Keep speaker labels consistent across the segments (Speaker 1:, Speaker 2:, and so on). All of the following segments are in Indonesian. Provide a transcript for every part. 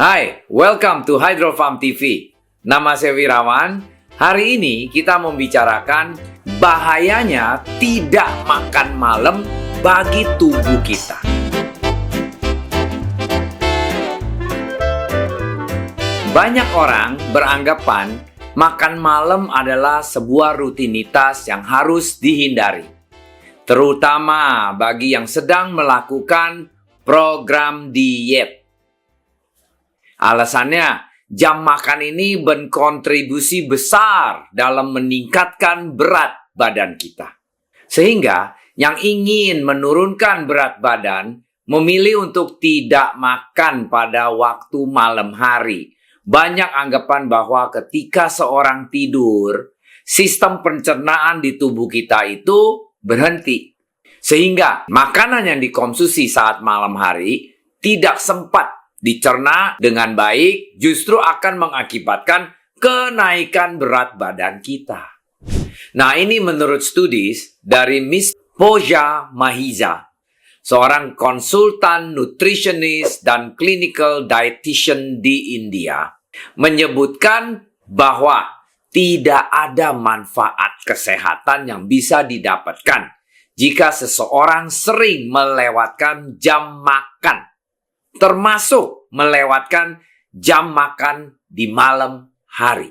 Speaker 1: Hai, welcome to Hydro Farm TV. Nama saya Wirawan. Hari ini kita membicarakan bahayanya tidak makan malam bagi tubuh kita. Banyak orang beranggapan makan malam adalah sebuah rutinitas yang harus dihindari, terutama bagi yang sedang melakukan program diet. Alasannya, jam makan ini berkontribusi besar dalam meningkatkan berat badan kita. Sehingga yang ingin menurunkan berat badan memilih untuk tidak makan pada waktu malam hari. Banyak anggapan bahwa ketika seorang tidur, sistem pencernaan di tubuh kita itu berhenti. Sehingga makanan yang dikonsumsi saat malam hari tidak sempat dicerna dengan baik, justru akan mengakibatkan kenaikan berat badan kita. Nah, ini menurut studi dari Miss Pooja Mahiza, seorang konsultan nutritionist dan clinical dietitian di India, menyebutkan bahwa tidak ada manfaat kesehatan yang bisa didapatkan jika seseorang sering melewatkan jam makan, termasuk melewatkan jam makan di malam hari.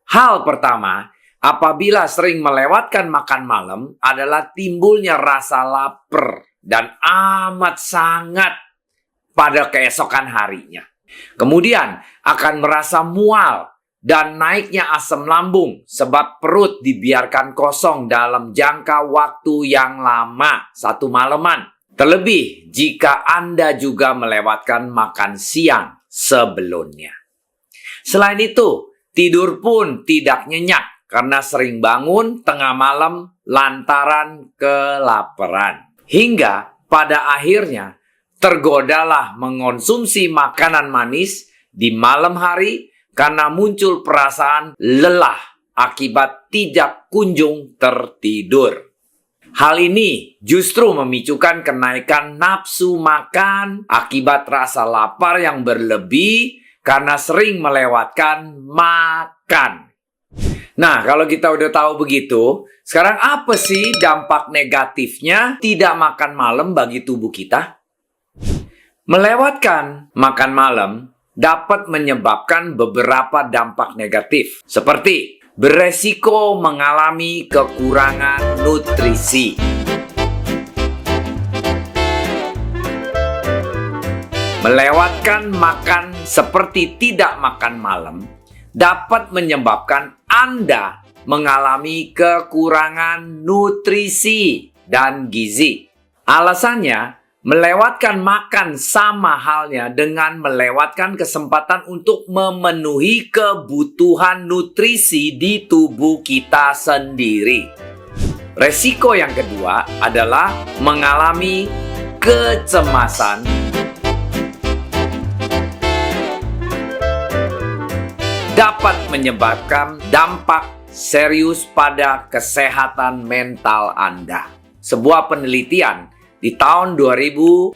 Speaker 1: Hal pertama, apabila sering melewatkan makan malam adalah timbulnya rasa lapar dan amat sangat pada keesokan harinya. Kemudian akan merasa mual dan naiknya asam lambung sebab perut dibiarkan kosong dalam jangka waktu yang lama, satu malaman. Terlebih jika Anda juga melewatkan makan siang sebelumnya. Selain itu, tidur pun tidak nyenyak karena sering bangun tengah malam lantaran kelaparan. Hingga pada akhirnya tergodalah mengonsumsi makanan manis di malam hari karena muncul perasaan lelah akibat tidak kunjung tertidur. Hal ini justru memicukan kenaikan nafsu makan akibat rasa lapar yang berlebih karena sering melewatkan makan. Nah, kalau kita udah tahu begitu, sekarang apa sih dampak negatifnya tidak makan malam bagi tubuh kita? Melewatkan makan malam dapat menyebabkan beberapa dampak negatif, seperti beresiko mengalami kekurangan nutrisi. Melewatkan makan seperti tidak makan malam dapat menyebabkan Anda mengalami kekurangan nutrisi dan gizi. Alasannya, melewatkan makan sama halnya dengan melewatkan kesempatan untuk memenuhi kebutuhan nutrisi di tubuh kita sendiri. Resiko yang kedua adalah mengalami kecemasan, dapat menyebabkan dampak serius pada kesehatan mental Anda. Sebuah penelitian di tahun 2018,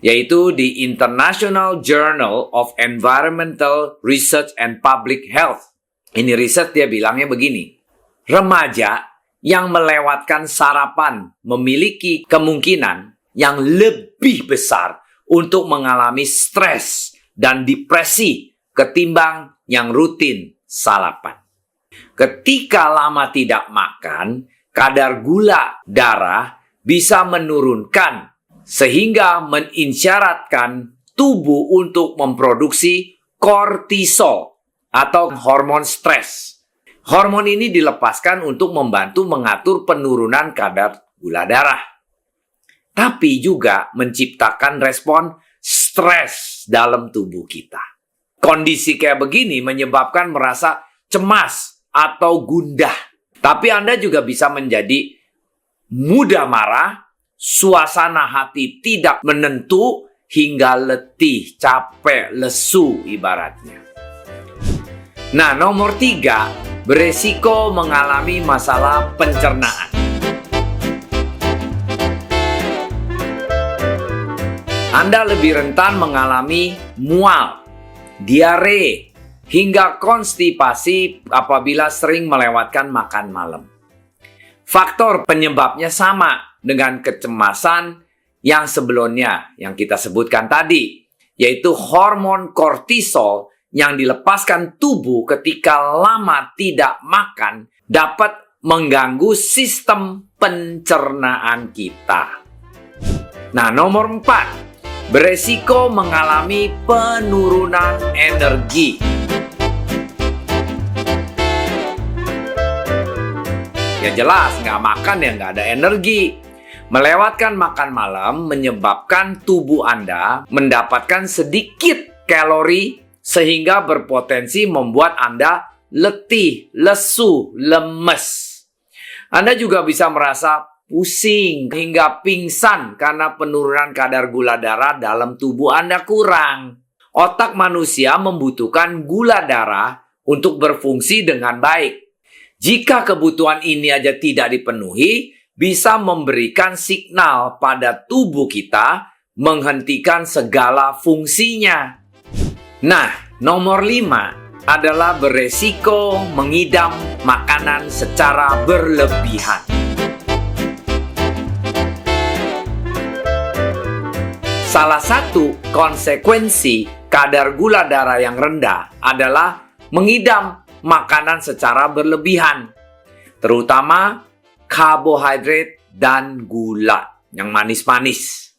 Speaker 1: yaitu di International Journal of Environmental Research and Public Health. Ini riset dia bilangnya begini, remaja yang melewatkan sarapan memiliki kemungkinan yang lebih besar untuk mengalami stres dan depresi ketimbang yang rutin sarapan. Ketika lama tidak makan, kadar gula darah bisa menurunkan sehingga mengisyaratkan tubuh untuk memproduksi kortisol atau hormon stres. Hormon ini dilepaskan untuk membantu mengatur penurunan kadar gula darah, tapi juga menciptakan respon stres dalam tubuh kita. Kondisi kayak begini menyebabkan merasa cemas atau gundah, tapi Anda juga bisa menjadi mudah marah, suasana hati tidak menentu, hingga letih, capek, lesu ibaratnya. Nah, nomor 3, beresiko mengalami masalah pencernaan. Anda lebih rentan mengalami mual, diare, hingga konstipasi apabila sering melewatkan makan malam. Faktor penyebabnya sama dengan kecemasan yang sebelumnya yang kita sebutkan tadi, yaitu hormon kortisol yang dilepaskan tubuh ketika lama tidak makan dapat mengganggu sistem pencernaan kita. Nah, nomor 4, beresiko mengalami penurunan energi. Ya jelas, nggak makan ya nggak ada energi. Melewatkan makan malam menyebabkan tubuh Anda mendapatkan sedikit kalori sehingga berpotensi membuat Anda letih, lesu, lemes. Anda juga bisa merasa pusing hingga pingsan karena penurunan kadar gula darah dalam tubuh Anda kurang. Otak manusia membutuhkan gula darah untuk berfungsi dengan baik. Jika kebutuhan ini aja tidak dipenuhi, bisa memberikan signal pada tubuh kita menghentikan segala fungsinya. Nah, nomor 5 adalah beresiko mengidam makanan secara berlebihan. Salah satu konsekuensi kadar gula darah yang rendah adalah mengidam makanan secara berlebihan, terutama karbohidrat dan gula yang manis-manis.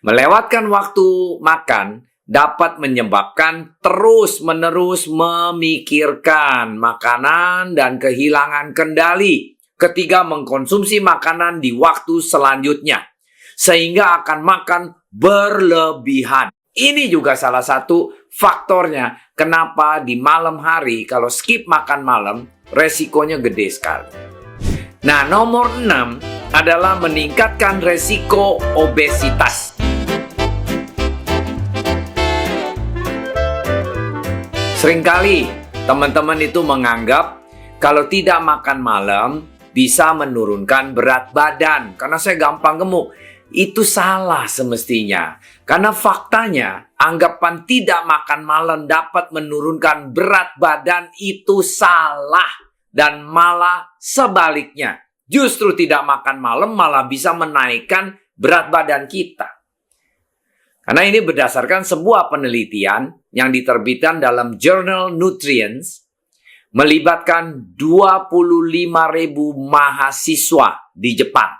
Speaker 1: Melewatkan waktu makan dapat menyebabkan terus-menerus memikirkan makanan dan kehilangan kendali ketika mengkonsumsi makanan di waktu selanjutnya, sehingga akan makan berlebihan. Ini juga salah satu faktornya kenapa di malam hari kalau skip makan malam resikonya gede sekali. Nah, nomor 6 adalah meningkatkan resiko obesitas. Seringkali teman-teman itu menganggap kalau tidak makan malam bisa menurunkan berat badan karena saya gampang gemuk. Itu salah semestinya. Karena faktanya anggapan tidak makan malam dapat menurunkan berat badan itu salah. Dan malah sebaliknya. Justru tidak makan malam malah bisa menaikkan berat badan kita. Karena ini berdasarkan sebuah penelitian yang diterbitkan dalam Journal Nutrients, melibatkan 25.000 mahasiswa di Jepang.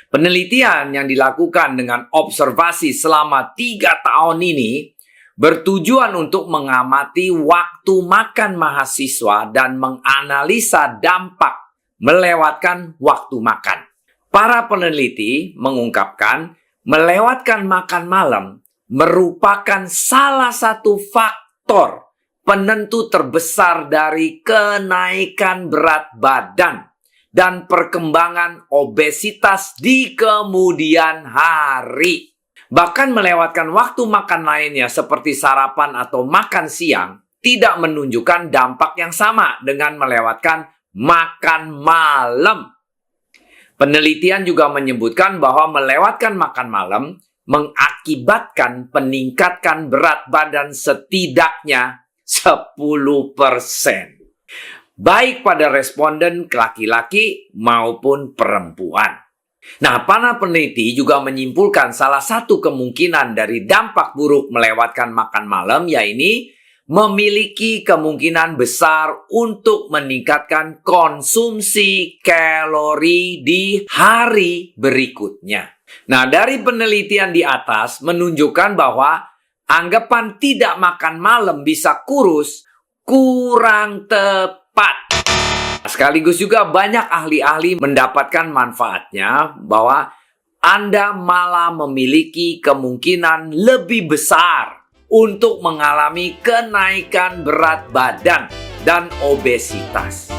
Speaker 1: Penelitian yang dilakukan dengan observasi selama 3 tahun ini bertujuan untuk mengamati waktu makan mahasiswa dan menganalisa dampak melewatkan waktu makan. Para peneliti mengungkapkan melewatkan makan malam merupakan salah satu faktor penentu terbesar dari kenaikan berat badan dan perkembangan obesitas di kemudian hari. Bahkan melewatkan waktu makan lainnya seperti sarapan atau makan siang tidak menunjukkan dampak yang sama dengan melewatkan makan malam. Penelitian juga menyebutkan bahwa melewatkan makan malam mengakibatkan peningkatan berat badan setidaknya 10%. Baik pada responden laki-laki maupun perempuan. Nah, para peneliti juga menyimpulkan salah satu kemungkinan dari dampak buruk melewatkan makan malam yaitu memiliki kemungkinan besar untuk meningkatkan konsumsi kalori di hari berikutnya. Nah, dari penelitian di atas menunjukkan bahwa anggapan tidak makan malam bisa kurus kurang tepat. Sekaligus juga banyak ahli-ahli mendapatkan manfaatnya bahwa Anda malah memiliki kemungkinan lebih besar untuk mengalami kenaikan berat badan dan obesitas.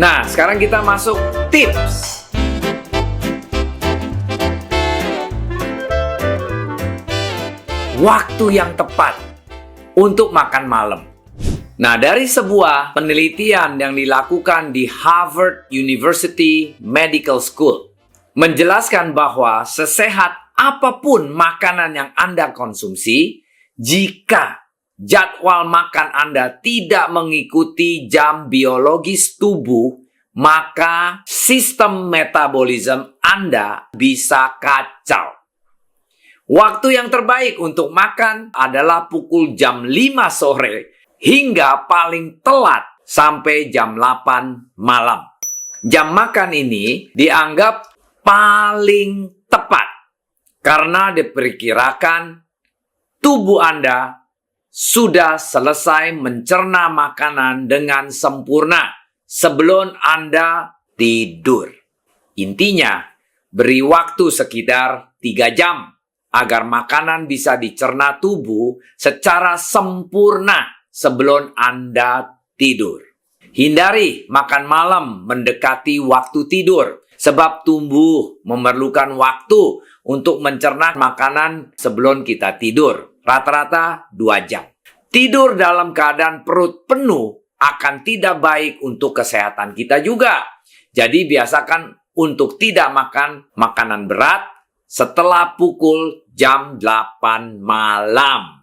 Speaker 1: Nah, sekarang kita masuk tips. Waktu yang tepat untuk makan malam. Nah, dari sebuah penelitian yang dilakukan di Harvard University Medical School menjelaskan bahwa sesehat apapun makanan yang Anda konsumsi, jika jadwal makan Anda tidak mengikuti jam biologis tubuh, maka sistem metabolisme Anda bisa kacau. Waktu yang terbaik untuk makan adalah pukul jam 5 sore hingga paling telat sampai jam 8 malam. Jam makan ini dianggap paling tepat karena diperkirakan tubuh Anda sudah selesai mencerna makanan dengan sempurna sebelum Anda tidur. Intinya, beri waktu sekitar 3 jam agar makanan bisa dicerna tubuh secara sempurna sebelum Anda tidur. Hindari makan malam mendekati waktu tidur, sebab tubuh memerlukan waktu untuk mencerna makanan sebelum kita tidur. Rata-rata 2 jam. Tidur dalam keadaan perut penuh akan tidak baik untuk kesehatan kita juga. Jadi biasakan untuk tidak makan makanan berat setelah pukul jam 8 malam.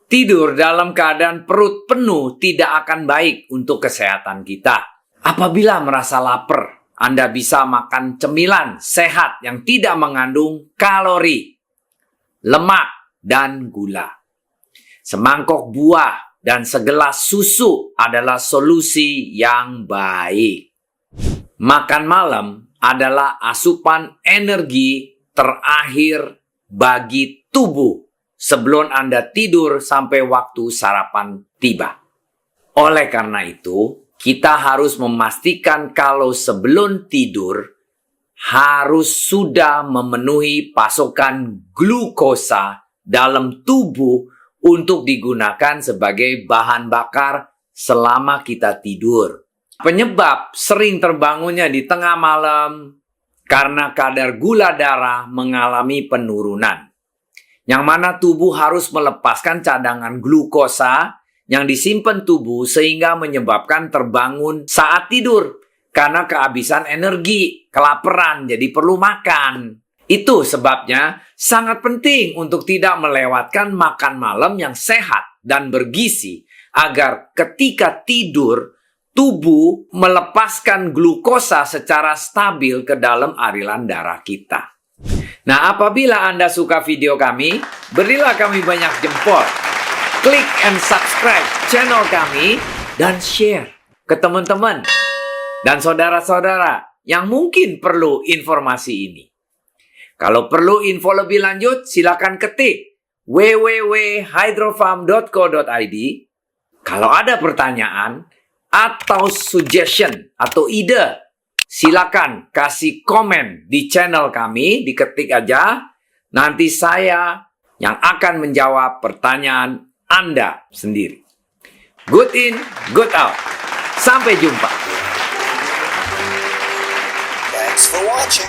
Speaker 1: Tidur dalam keadaan perut penuh tidak akan baik untuk kesehatan kita. Apabila merasa lapar, Anda bisa makan cemilan sehat yang tidak mengandung kalori, lemak, dan gula. Semangkok buah dan segelas susu adalah solusi yang baik. Makan malam adalah asupan energi terakhir bagi tubuh sebelum Anda tidur sampai waktu sarapan tiba. Oleh karena itu, kita harus memastikan kalau sebelum tidur harus sudah memenuhi pasokan glukosa dalam tubuh untuk digunakan sebagai bahan bakar selama kita tidur. Penyebab sering terbangunnya di tengah malam karena kadar gula darah mengalami penurunan, yang mana tubuh harus melepaskan cadangan glukosa yang disimpan tubuh sehingga menyebabkan terbangun saat tidur karena kehabisan energi, kelaparan, jadi perlu makan. Itu sebabnya sangat penting untuk tidak melewatkan makan malam yang sehat dan bergizi agar ketika tidur tubuh melepaskan glukosa secara stabil ke dalam aliran darah kita. Nah, apabila Anda suka video kami, berilah kami banyak jempol. Klik and subscribe channel kami dan share ke teman-teman dan saudara-saudara yang mungkin perlu informasi ini. Kalau perlu info lebih lanjut, silakan ketik www.hydrofarm.co.id. Kalau ada pertanyaan atau suggestion atau ide, silakan kasih komen di channel kami, diketik aja. Nanti saya yang akan menjawab pertanyaan Anda sendiri. Good in, good out. Sampai jumpa.
Speaker 2: Thanks for watching.